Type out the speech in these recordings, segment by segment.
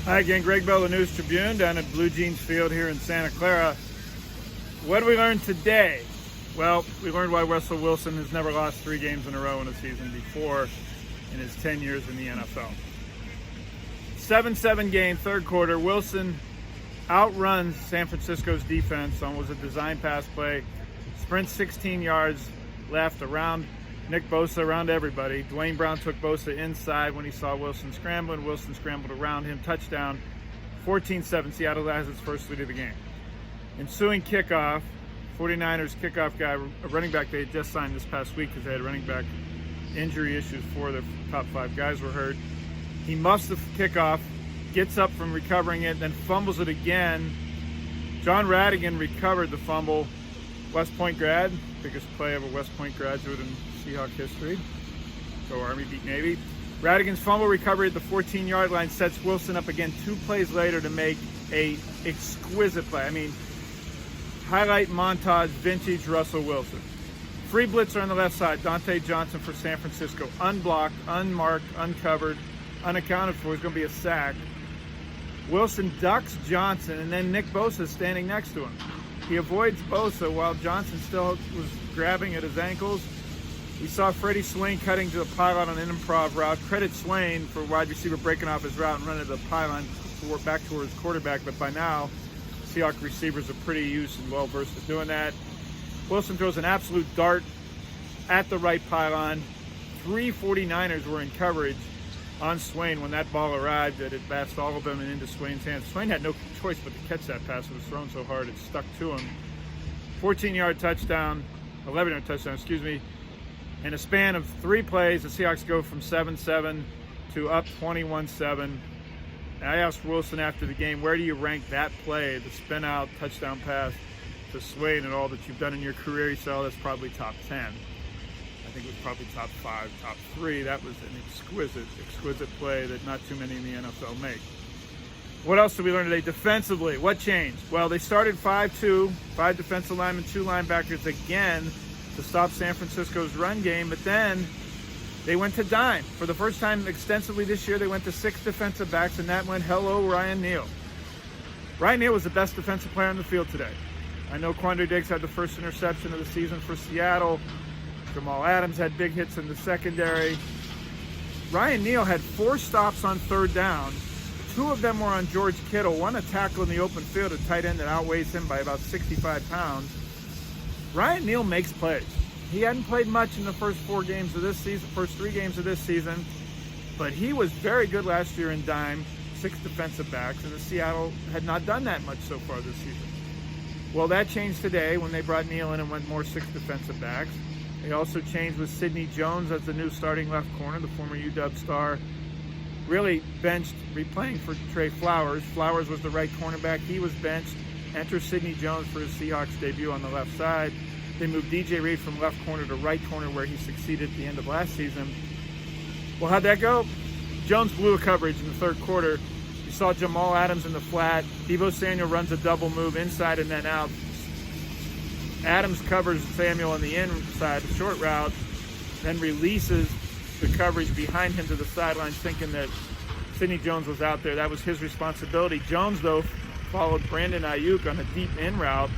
Hi again, Gregg, the News Tribune down at Blue Jeans Field here in Santa Clara. What did we learn today? Well, we learned why Russell Wilson has never lost 3 games in a row in a season before in his 10 years in the NFL. 7-7 game, third quarter. Wilson outruns San Francisco's defense on was a design pass play. Sprint 16 yards left around Nick Bosa, around everybody. Dwayne Brown took Bosa inside when he saw Wilson scrambling. Wilson scrambled around him. Touchdown, 14-7. Seattle has its first lead of the game. Ensuing kickoff, 49ers kickoff guy, a running back they had just signed this past week because they had running back injury issues. 4 of their top 5 guys were hurt. He muffs the kickoff, gets up from recovering it, then fumbles it again. John Radigan recovered the fumble. West Point grad, biggest play of a West Point graduate in Seahawks history. Go Army, beat Navy. Radigan's fumble recovery at the 14-yard line sets Wilson up again 2 plays later to make a exquisite play. I mean, highlight montage, vintage Russell Wilson. Free blitzer on the left side, Dante Johnson for San Francisco. Unblocked, unmarked, uncovered, unaccounted for. It's going to be a sack. Wilson ducks Johnson, and then Nick Bosa is standing next to him. He avoids Bosa while Johnson still was grabbing at his ankles. We saw Freddie Swain cutting to the pylon on an improv route. Credit Swain for wide receiver breaking off his route and running to the pylon back towards quarterback, but by now, Seahawks receivers are pretty used and well-versed at doing that. Wilson throws an absolute dart at the right pylon. 3 49ers were in coverage on Swain when that ball arrived, that it bounced all of them and into Swain's hands. Swain had no choice but to catch that pass. It was thrown so hard it stuck to him. 14-yard touchdown, 11-yard touchdown, In a span of 3 plays, the Seahawks go from 7-7 to up 21-7. And I asked Wilson after the game, where do you rank that play, the spin-out touchdown pass to Swain and all that you've done in your career? He said, oh, that's probably top 10. I think it was probably top 5, top 3. That was an exquisite play that not too many in the NFL make. What else did we learn today? Defensively, what changed? Well, they started 5-2, 5 defensive linemen, 2 linebackers again to stop San Francisco's run game, but then they went to dime. For the first time extensively this year, they went to 6 defensive backs, and that went hello Ryan Neal. Ryan Neal was the best defensive player on the field today. I know Quandre Diggs had the first interception of the season for Seattle. Jamal Adams had big hits in the secondary. Ryan Neal had 4 stops on third down. 2 of them were on George Kittle. 1 a tackle in the open field, a tight end that outweighs him by about 65 pounds. Ryan Neal makes plays. He hadn't played much in the first 4 games of this season, first 3 games of this season, but he was very good last year in dime, 6 defensive backs, and the Seattle had not done that much so far this season. Well, that changed today when they brought Neal in and went more 6 defensive backs. They also changed with Sidney Jones as the new starting left corner, the former UW star. Really benched, replaying for Trey Flowers. Flowers was the right cornerback. He was benched. Enter Sidney Jones for his Seahawks debut on the left side. They moved DJ Reed from left corner to right corner where he succeeded at the end of last season. Well, how'd that go? Jones blew a coverage in the third quarter. You saw Jamal Adams in the flat. Deebo Samuel runs a double move inside and then out. Adams covers Samuel on the inside, a short route, then releases the coverage behind him to the sidelines, thinking that Sidney Jones was out there. That was his responsibility. Jones, though, followed Brandon Ayuk on a deep in route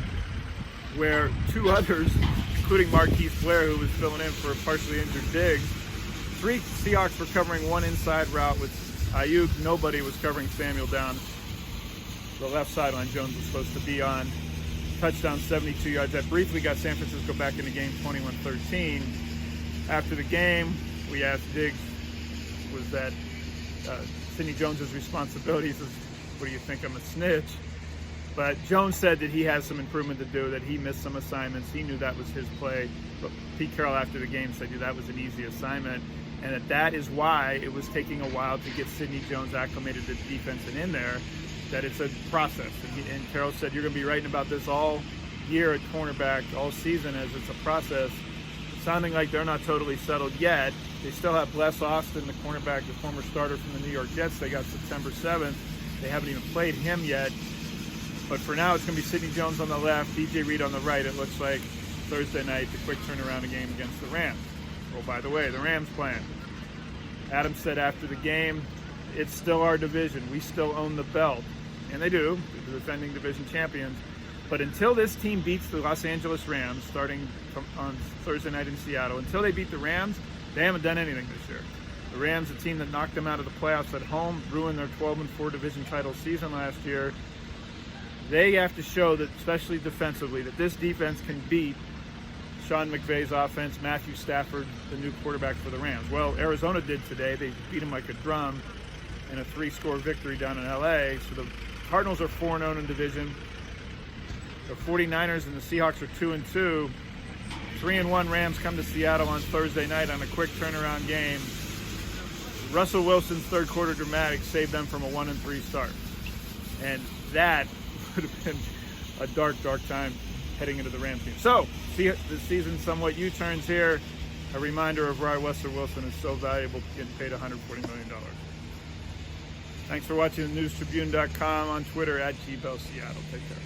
where 2 others, including Marquise Blair, who was filling in for a partially injured Diggs. 3 Seahawks were covering 1 inside route with Ayuk. Nobody was covering Samuel down the left sideline Jones was supposed to be on. Touchdown, 72 yards. That briefly got San Francisco back in the game, 21-13. After the game, we asked Diggs, was that Sidney Jones' responsibility? He says, what do you think, I'm a snitch? But Jones said that he has some improvement to do, that he missed some assignments. He knew that was his play. But Pete Carroll after the game said that was an easy assignment, and that is why it was taking a while to get Sidney Jones acclimated to the defense and in there, that it's a process. And Carroll said, you're going to be writing about this all year at cornerback, all season, as it's a process. Sounding like they're not totally settled yet. They still have Bless Austin, the cornerback, the former starter from the New York Jets. They got September 7th. They haven't even played him yet. But for now, it's going to be Sidney Jones on the left, DJ Reed on the right. It looks like Thursday night, the quick turnaround game against the Rams. Oh, by the way, the Rams playing. Adams said after the game, it's still our division. We still own the belt. And they do, the defending division champions. But until this team beats the Los Angeles Rams, starting on Thursday night in Seattle, until they beat the Rams, they haven't done anything this year. The Rams, a team that knocked them out of the playoffs at home, ruined their 12-4 division title season last year. They have to show that, especially defensively, that this defense can beat Sean McVay's offense, Matthew Stafford, the new quarterback for the Rams. Well, Arizona did today. They beat him like a drum in a 3-score victory down in LA. So the Cardinals are 4-0 in division. The 49ers and the Seahawks are 2-2. 3-1 Rams come to Seattle on Thursday night on a quick turnaround game. Russell Wilson's third quarter dramatic saved them from a 1-3 start. And that would have been a dark, dark time heading into the Rams game. So, the season somewhat U-turns here. A reminder of why Russell Wilson is so valuable, getting paid $140 million. Thanks for watching the NewsTribune.com, on Twitter @GBellSeattle. Take care.